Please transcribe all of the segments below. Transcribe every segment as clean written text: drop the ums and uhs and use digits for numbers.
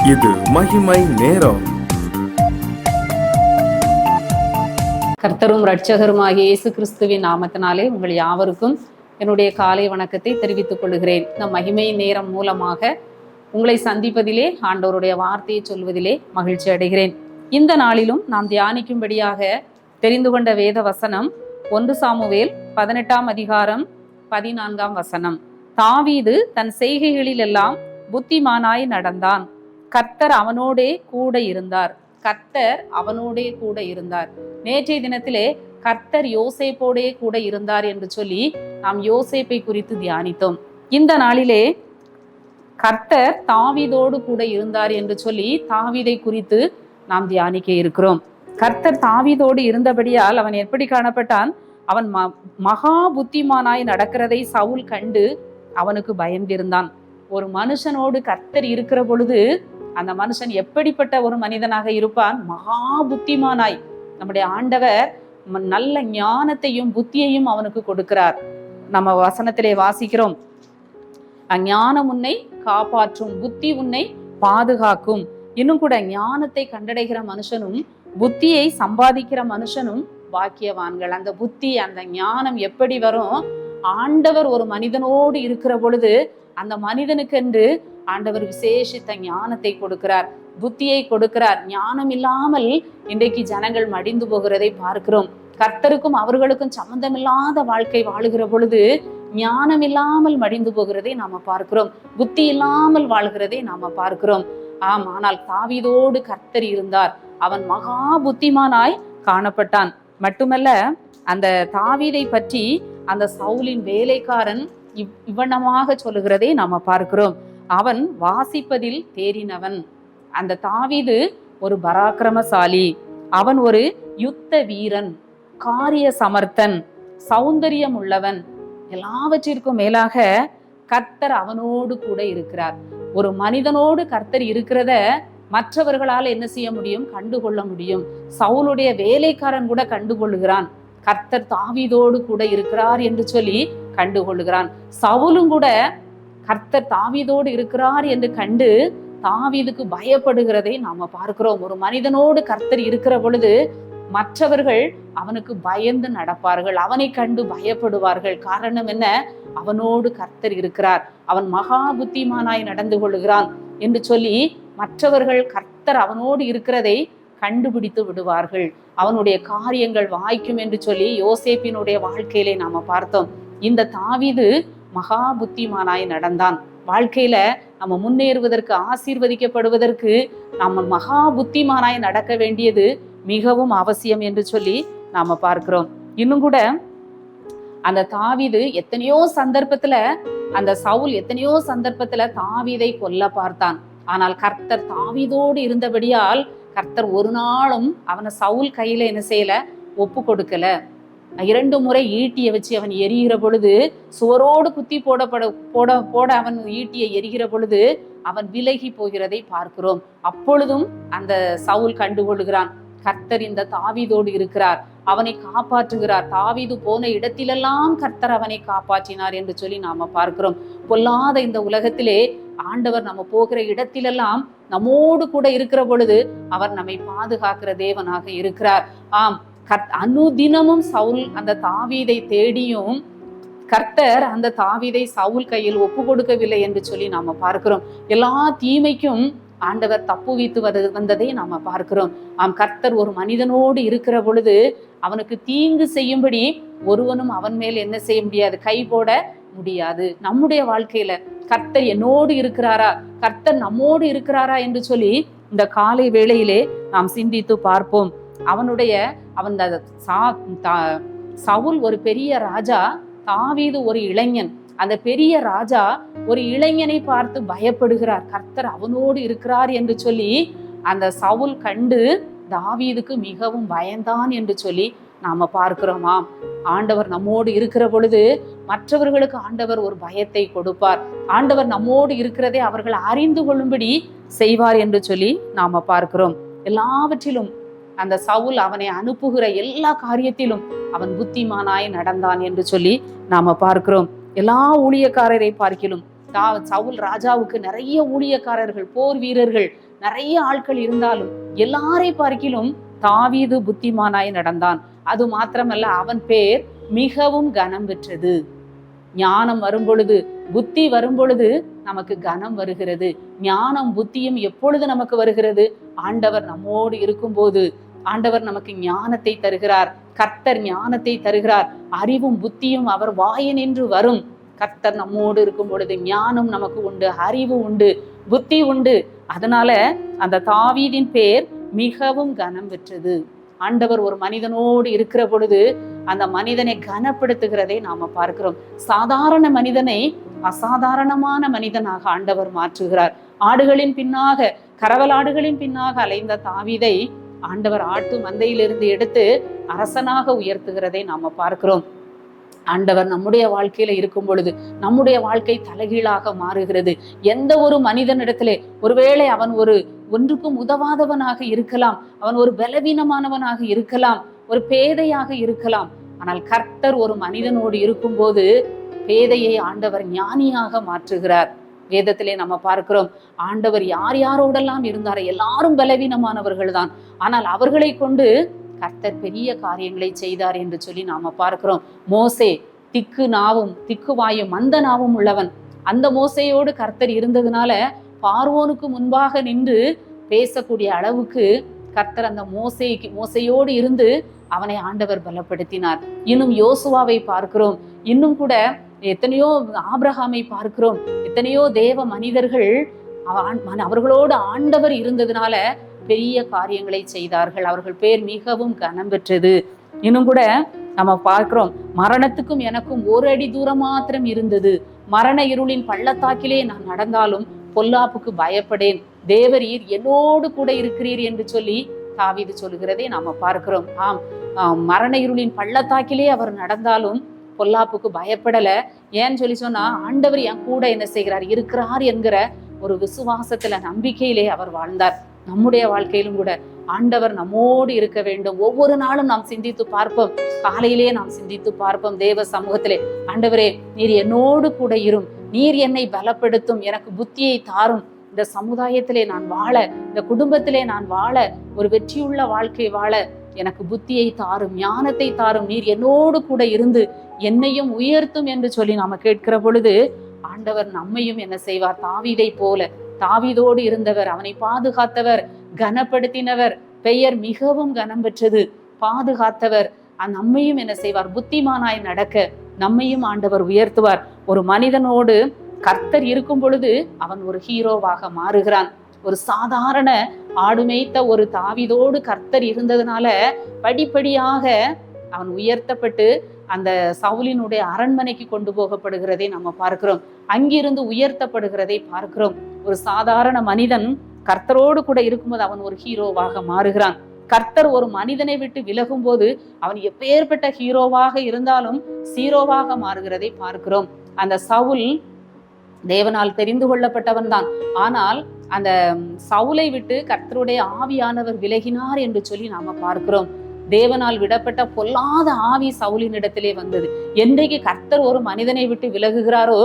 இது மகிமை நேரம். கர்த்தரும் இரட்சகருமாகிய இயேசு கிறிஸ்துவின் நாமத்தினாலே உங்கள் யாவருக்கும் என்னுடைய காலை வணக்கத்தை தெரிவித்துக் கொள்கிறேன். இந்த மகிமை நேரம் மூலமாக உங்களை சந்திப்பதிலே, ஆண்டவருடைய வார்த்தையை சொல்வதிலே மகிழ்ச்சி அடைகிறேன். இந்த நாளிலும் நாம் தியானிக்கும்படியாக தெரிந்து கொண்ட வேத வசனம் 1 சாமுவேல் 18ஆம் அதிகாரம் 14ஆம் வசனம். தாவீது தன் செய்கைகளில் எல்லாம் புத்திமானாய் நடந்தான், கர்த்தர் அவனோடே கூட இருந்தார். கர்த்தர் அவனோடே கூட இருந்தார். நேற்றைய தினத்திலே கர்த்தர் யோசேப்போடே கூட இருந்தார் என்று சொல்லி நாம் யோசேப்பை குறித்து தியானித்தோம். இந்த நாளிலே கர்த்தர் தாவீதோடு கூட இருந்தார் என்று சொல்லி தாவீதை குறித்து நாம் தியானிக்க இருக்கிறோம். கர்த்தர் தாவீதோடு இருந்தபடியால் அவன் எப்படி காணப்பட்டான்? அவன் மகா புத்திமானாய் நடக்கிறதை சவுல் கண்டு அவனுக்கு பயந்திருந்தான். ஒரு மனுஷனோடு கர்த்தர் இருக்கிற பொழுது அந்த மனுஷன் எப்படிப்பட்ட ஒரு மனிதனாக இருப்பான்? மகா புத்திமானாய். நம்முடைய ஆண்டவர் நல்ல ஞானத்தையும் புத்தியையும் அவனுக்கு கொடுக்கிறார். நம்ம வசனத்திலே வாசிக்கிறோம், அஞ்ஞானம் உன்னை காப்பாற்றும், புத்தி உன்னை பாதுகாக்கும். இன்னும் கூட ஞானத்தை கண்டடைகிற மனுஷனும் புத்தியை சம்பாதிக்கிற மனுஷனும் பாக்கியவான்கள். அந்த புத்தி, அந்த ஞானம் எப்படி வரும்? ஆண்டவர் ஒரு மனிதனோடு இருக்கிற பொழுது அந்த மனிதனுக்கென்று ஆண்டவர் விசேஷித்த ஞானத்தை கொடுக்கிறார், புத்தியை கொடுக்கிறார். ஞானம் இல்லாமல் இன்றைக்கு ஜனங்கள் மடிந்து போகிறதை பார்க்கிறோம். கர்த்தருக்கும் அவர்களுக்கும் சம்பந்தமில்லாத வாழ்க்கை வாழுகிற பொழுது ஞானம் இல்லாமல் மடிந்து போகிறதை நாம பார்க்கிறோம், புத்தி இல்லாமல் வாழ்கிறதை நாம பார்க்கிறோம். ஆனால் தாவீதோடு கர்த்தர் இருந்தார். அவன் மகா புத்திமானாய் காணப்பட்டான். மட்டுமல்ல, அந்த தாவீதை பற்றி அந்த சவுலின் வேலைக்காரன் இவ்வண்ணமாக சொல்லுகிறதை நாம பார்க்கிறோம். அவன் வாசிப்பதில் தேறினவன். அந்த தாவீது ஒரு பராக்கிரமசாலி, அவன் ஒரு யுத்த வீரன், காரிய சமர்த்தன், சௌந்தரியம் உள்ளவன். எல்லாவற்றிற்கும் மேலாக கர்த்தர் அவனோடு கூட இருக்கிறார். ஒரு மனிதனோடு கர்த்தர் இருக்கிறத மற்றவர்களால் என்ன செய்ய முடியும்? கண்டுகொள்ள முடியும். சவுலுடைய வேலைக்காரன் கூட கண்டுகொள்ளுகிறான், கர்த்தர் தாவீதோடு கூட இருக்கிறார் என்று சொல்லி கண்டுகொள்ளுகிறான். சவுலும் கூட கர்த்தர் தாவீதோடு இருக்கிறார் என்று கண்டு தாவீதுக்கு பயப்படுகிறதை நாம பார்க்கிறோம். ஒரு மனிதனோடு கர்த்தர் இருக்கிற பொழுது மற்றவர்கள் அவனுக்கு பயந்து நடப்பார்கள், அவனை கண்டு பயப்படுவார்கள். காரணம் என்ன? அவனோடு கர்த்தர் இருக்கிறார், அவன் மகா புத்திமானாய் நடந்து கொள்ளுகிறான் என்று சொல்லி மற்றவர்கள் கர்த்தர் அவனோடு இருக்கிறதை கண்டுபிடித்து விடுவார்கள், அவனுடைய காரியங்கள் வாய்க்கும் என்று சொல்லி யோசேப்பினுடைய வாழ்க்கையிலே நாம பார்த்தோம். இந்த தாவீது மகா புத்திமானாய் நடந்தான். வாழ்க்கையில நம்ம முன்னேறுவதற்கு, ஆசீர்வதிக்கப்படுவதற்கு நம்ம மகா புத்திமானாய் நடக்க வேண்டியது மிகவும் அவசியம் என்று சொல்லி நாம பார்க்கிறோம். இன்னும் கூட அந்த தாவீது எத்தனையோ சந்தர்ப்பத்துல, அந்த சவுல் எத்தனையோ சந்தர்ப்பத்துல தாவீதை கொல்ல பார்த்தான். ஆனால் கர்த்தர் தாவீதோடு இருந்தபடியால் கர்த்தர் ஒரு நாளும் அவனை சவுல் கையில என்ன செய்யல? ஒப்பு கொடுக்கல. 2 முறை ஈட்டியை வச்சு அவன் எரிகிற பொழுது, சுவரோடு குத்தி போட அவன் ஈட்டியை எரிகிற பொழுது அவன் விலகி போகிறதை பார்க்கிறோம். அப்பொழுதும் அந்த சவுல் கண்டுகொள்கிறான், கர்த்தர் இந்த தாவீதோடு இருக்கிறார், அவனை காப்பாற்றுகிறார். தாவீது போன இடத்திலெல்லாம் கர்த்தர் அவனை காப்பாற்றினார் என்று சொல்லி நாம பார்க்கிறோம். பொல்லாத இந்த உலகத்திலே ஆண்டவர் நம்ம போகிற இடத்திலெல்லாம் நம்மோடு கூட இருக்கிற பொழுது அவர் நம்மை பாதுகாக்கிற தேவனாக இருக்கிறார். அனுதினமும் சவுல் அந்த தாவீதை தேடியும் கர்த்தர் அந்த தாவீதை சவுல் கையில் ஒப்பு கொடுக்கவில்லை என்று சொல்லி நாம பார்க்கிறோம். எல்லா தீமைக்கும் ஆண்டவர் தப்புவித்து வந்ததை நாம பார்க்கிறோம். கர்த்தர் ஒரு மனிதனோடு இருக்கிற பொழுது அவனுக்கு தீங்கு செய்யும்படி ஒருவனும் அவன் மேல் என்ன செய்ய முடியாது? கை போட முடியாது. நம்முடைய வாழ்க்கையில கர்த்தர் என்னோடு இருக்கிறாரா, கர்த்தர் நம்மோடு இருக்கிறாரா என்று சொல்லி இந்த காலை வேளையிலே நாம் சிந்தித்து பார்ப்போம். அவன் சவுல் ஒரு பெரிய ராஜா, தாவீது ஒரு இளைஞன். அந்த பெரிய ராஜா ஒரு இளைஞனை பார்த்து பயப்படுகிறார், கர்த்தர் அவனோடு இருக்கிறார் என்று சொல்லி அந்த சவுல் கண்டு தாவீதுக்கு மிகவும் பயந்தான் என்று சொல்லி நாம பார்க்கிறோமா? ஆண்டவர் நம்மோடு இருக்கிற பொழுது மற்றவர்களுக்கு ஆண்டவர் ஒரு பயத்தை கொடுப்பார். ஆண்டவர் நம்மோடு இருக்கிறதை அவர்கள் அறிந்து கொள்ளும்படி செய்வார் என்று சொல்லி நாம பார்க்கிறோம். எல்லாவற்றிலும் அந்த சவுல் அவனை அனுப்புகிற எல்லா காரியத்திலும் அவன் புத்திமானாய் நடந்தான் என்று சொல்லி நாம பார்க்கிறோம். எல்லா ஊழியக்காரரை பார்க்கிலும் சவுல் ராஜாவுக்கு நிறைய ஊழியக்காரர்கள், போர் வீரர்கள் நிறைய ஆட்கள் இருந்தாலும் எல்லாரை பார்க்கிலும் தாவீது புத்திமானாய் நடந்தான். அது மாத்திரமல்ல, அவன் பேர் மிகவும் கனம் பெற்றது. ஞானம் வரும் பொழுது, புத்தி வரும் பொழுது நமக்கு கனம் வருகிறது. ஞானம் புத்தியும் எப்பொழுது நமக்கு வருகிறது? ஆண்டவர் நம்மோடு இருக்கும்போது. ஆண்டவர் நமக்கு ஞானத்தை தருகிறார். கர்த்தர் ஞானத்தை தருகிறார். அறிவும் புத்தியும் அவர் வாயினின்று வரும். கர்த்தர் நம்மோடு இருக்கும் பொழுது ஞானம் நமக்கு உண்டு, அறிவு உண்டு, புத்தி உண்டு. அதனால அந்த தாவீதின் பேர் மிகவும் கனம் பெற்றது. ஆண்டவர் ஒரு மனிதனோடு இருக்கிற பொழுது அந்த மனிதனை கனப்படுத்துகிறதை நாம பார்க்கிறோம். சாதாரண மனிதனை அசாதாரணமான மனிதனாக ஆண்டவர் மாற்றுகிறார். ஆடுகளின் பின்னாக, கரவலாடுகளின் பின்னாக அலைந்த தாவீதை ஆண்டவர் ஆட்டு மந்தையிலிருந்து எடுத்து அரசனாக உயர்த்துகிறதை நாம பார்க்கிறோம். ஆண்டவர் நம்முடைய வாழ்க்கையில இருக்கும் பொழுது நம்முடைய வாழ்க்கை தலைகீழாக மாறுகிறது. எந்த ஒரு மனிதனிடத்திலே ஒருவேளை அவன் ஒன்றுக்கும் உதவாதவனாக இருக்கலாம், அவன் ஒரு பலவீனமானவனாக இருக்கலாம், ஒரு பேதையாக இருக்கலாம். ஆனால் கர்த்தர் ஒரு மனிதனோடு இருக்கும்போது பேதையை ஆண்டவர் ஞானியாக மாற்றுகிறார். வேதத்திலே நம்ம பார்க்கிறோம், ஆண்டவர் யார் யாரோடெல்லாம் இருந்தாரோ எல்லாரும் பலவீனமானவர்கள் தான், ஆனால் அவர்களை கொண்டு கர்த்தர் பெரிய காரியங்களை செய்தார் என்று சொல்லி நாம பார்க்கிறோம். மோசே திக்கு நாவும் திக்கு வாயும் மந்த நாவும் உள்ளவன். அந்த மோசையோடு கர்த்தர் இருந்ததுனால பார்வோனுக்கு முன்பாக நின்று பேசக்கூடிய அளவுக்கு கர்த்தர் அந்த மோசையோடு இருந்து அவனை ஆண்டவர் பலப்படுத்தினார். இன்னும் யோசுவாவை பார்க்கிறோம், இன்னும் கூட எத்தனையோ ஆபிரகாமை பார்க்கிறோம். எத்தனையோ தேவ மனிதர்கள் அவர்களோடு ஆண்டவர் இருந்ததுனால பெரிய காரியங்களை செய்தார்கள். அவர்கள் பேர் மிகவும் கனம் பெற்றது. இன்னும் கூட நம்ம பார்க்கிறோம், மரணத்துக்கும் எனக்கும் ஒரு அடி தூரம் மாத்திரம் இருந்தது. மரண இருளின் பள்ளத்தாக்கிலே நான் நடந்தாலும் பொல்லாப்புக்கு பயப்படேன், தேவரீர் என்னோடு கூட இருக்கிறீர் என்று சொல்லி தாவீது சொல்லுகிறதை நாம பார்க்கிறோம். மரண இருளின் பள்ளத்தாக்கிலே அவர் நடந்தாலும் பொல்லாப்புக்கு பயப்படல. ஏன்னு சொல்லி சொன்னா, ஆண்டவர் என் கூட என்ன செய்கிறார், இருக்கிறார் என்கிற ஒரு விசுவாசத்துல, நம்பிக்கையிலே அவர் வாழ்ந்தார். நம்முடைய வாழ்க்கையிலும் கூட ஆண்டவர் நம்மோடு இருக்க வேண்டும். ஒவ்வொரு நாளும் நாம் சிந்தித்து பார்ப்போம். காலையிலே நாம் சிந்தித்து பார்ப்போம் தேவ சமூகத்திலே, ஆண்டவரே நீர் என்னோடு கூட இரும், நீர் என்னை பலப்படுத்தும், எனக்கு புத்தியை தாரும், இந்த சமுதாயத்திலே நான் வாழ, இந்த குடும்பத்திலே நான் வாழ, ஒரு வெற்றியுள்ள வாழ்க்கை வாழ எனக்கு புத்தியை தாரும், ஞானத்தை தாரும், நீர் என்னோடு கூட இருந்து என்னையும் உயர்த்தும் என்று சொல்லி நாம கேட்கிற பொழுது ஆண்டவர் நம்மையும் என்ன செய்வார், தாவீதை போல, தாவீதோடு இருந்தவர், அவனை பாதுகாத்தவர், கனப்படுத்தினவர், பெயர் மிகவும் கனம் பெற்றது, பாதுகாத்தவர், நம்மையும் என்ன செய்வார், புத்திமானாய் நடக்க நம்மையும் ஆண்டவர் உயர்த்துவார். ஒரு மனிதனோடு கர்த்தர் இருக்கும் பொழுது அவன் ஒரு ஹீரோவாக மாறுகிறான். ஒரு சாதாரண ஆடு மேய்த்த ஒரு தாவீதோடு கர்த்தர் இருந்ததுனால படிப்படியாக அவன் உயர்த்தப்பட்டு அந்த சவுலினுடைய அரண்மனைக்கு கொண்டு போகப்படுகிறதை நம்ம பார்க்கிறோம். அங்கிருந்து உயர்த்தப்படுகிறதை பார்க்கிறோம். ஒரு சாதாரண மனிதன் கர்த்தரோடு கூட இருக்கும்போது அவன் ஒரு ஹீரோவாக மாறுகிறான். கர்த்தர் ஒரு மனிதனை விட்டு விலகும் போது அவன் எப்பேற்பட்ட ஹீரோவாக இருந்தாலும் சீரோவாக மாறுகிறதை பார்க்கிறோம். அந்த சவுல் தேவனால் தெரிந்து கொள்ளப்பட்டவன் தான். ஆனால் அந்த சவுலை விட்டு கர்த்தருடைய ஆவியானவர் விலகினார் என்று சொல்லி நாம பார்க்கிறோம். தேவனால் விடப்பட்ட பொல்லாத ஆவி சவுலினிடத்திலே வந்தது. என்றைக்கு கர்த்தர் ஒரு மனிதனை விட்டு விலகுகிறாரோ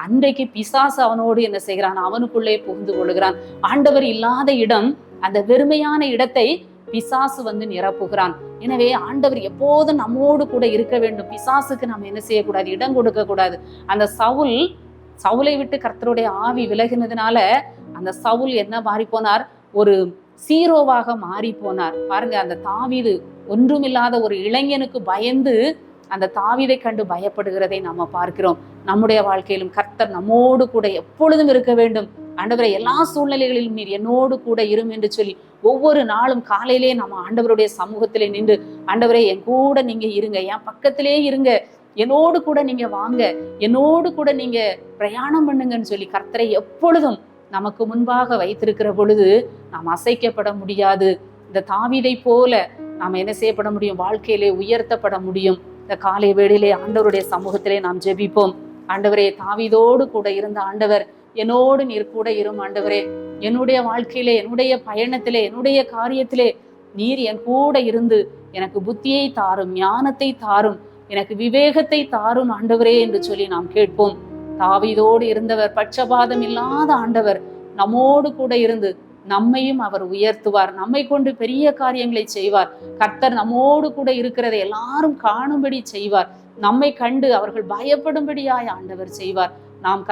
அன்றைக்கு பிசாசு அவனோடு என்ன செய்கிறான், அவனுக்குள்ளே புகுந்து கொள்கிறான். ஆண்டவர் இல்லாத இடம், அந்த வெறுமையான இடத்தை பிசாசு வந்து நிரப்புகிறான். எனவே ஆண்டவர் எப்போதும் நம்மோடு கூட இருக்க வேண்டும். பிசாசுக்கு நம்ம என்ன செய்யக்கூடாது, இடம் கொடுக்க கூடாது. அந்த சவுலை விட்டு கர்த்தருடைய ஆவி விலகினதுனால அந்த சவுல் என்ன மாறி போனார், ஒரு சீரோவாக மாறி போனார். பாருங்க, அந்த தாவீது ஒன்றுமில்லாத ஒரு இளைஞனுக்கு பயந்து அந்த தாவீதை கண்டு பயப்படுகிறதை நம்ம பார்க்கிறோம். நம்முடைய வாழ்க்கையிலும் கர்த்தர் நம்மோடு கூட எப்பொழுதும் இருக்க வேண்டும். ஆண்டவரை எல்லா சூழ்நிலைகளிலும் நீர் என்னோடு கூட இரும் என்று சொல்லி ஒவ்வொரு நாளும் காலையிலே நம்ம ஆண்டவருடைய சமூகத்திலே நின்று, ஆண்டவரே என் கூட நீங்க இருங்க, என் பக்கத்திலே இருங்க, என்னோடு கூட நீங்க வாங்க, என்னோடு கூட நீங்க பிரயாணம் பண்ணுங்கன்னு சொல்லி கர்த்தரை எப்பொழுதும் நமக்கு முன்பாக வைத்திருக்கிற பொழுது நாம் அசைக்கப்பட முடியாது. இந்த தாவீதை போல நாம் என்ன செய்யப்பட முடியும், வாழ்க்கையிலே உயர்த்தப்பட முடியும். இந்த காலை வேளையிலே ஆண்டவருடைய சமூகத்திலே நாம் ஜெபிப்போம். ஆண்டவரே, தாவீதோடு கூட இருந்த ஆண்டவர் என்னோடு நீர் கூட இரும் ஆண்டவரே. என்னுடைய வாழ்க்கையிலே, என்னுடைய பயணத்திலே, என்னுடைய காரியத்திலே நீர் என் கூட இருந்து எனக்கு புத்தியை தாரும், ஞானத்தை தாரும், எனக்கு விவேகத்தை தாரும் ஆண்டவரே என்று சொல்லி நாம் கேட்போம். தாவீதோடு இருந்தவர், பட்சபாதம் இல்லாத ஆண்டவர் நம்மோடு கூட இருந்து நம்மையும் அவர் உயர்த்துவார். நம்மை கொண்டு பெரிய காரியங்களை செய்வார். கர்த்தர் நம்மோடு கூட இருக்கிறதை எல்லாரும் காணும்படி செய்வார். நம்மை கண்டு அவர்கள் பயப்படும்படியாய் ஆண்டவர் செய்வார். நாம்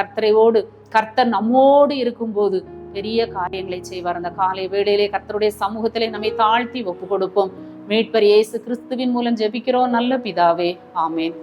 கர்த்தர் நம்மோடு இருக்கும்போது பெரிய காரியங்களை செய்வார். அந்த காலை வேளையிலே கர்த்தருடைய சமூகத்திலே நம்மை தாழ்த்தி ஒப்பு கொடுப்போம். மீட்பர் இயேசு கிறிஸ்துவின் மூலம் ஜெபிக்கிறோம் நல்ல பிதாவே, ஆமேன்.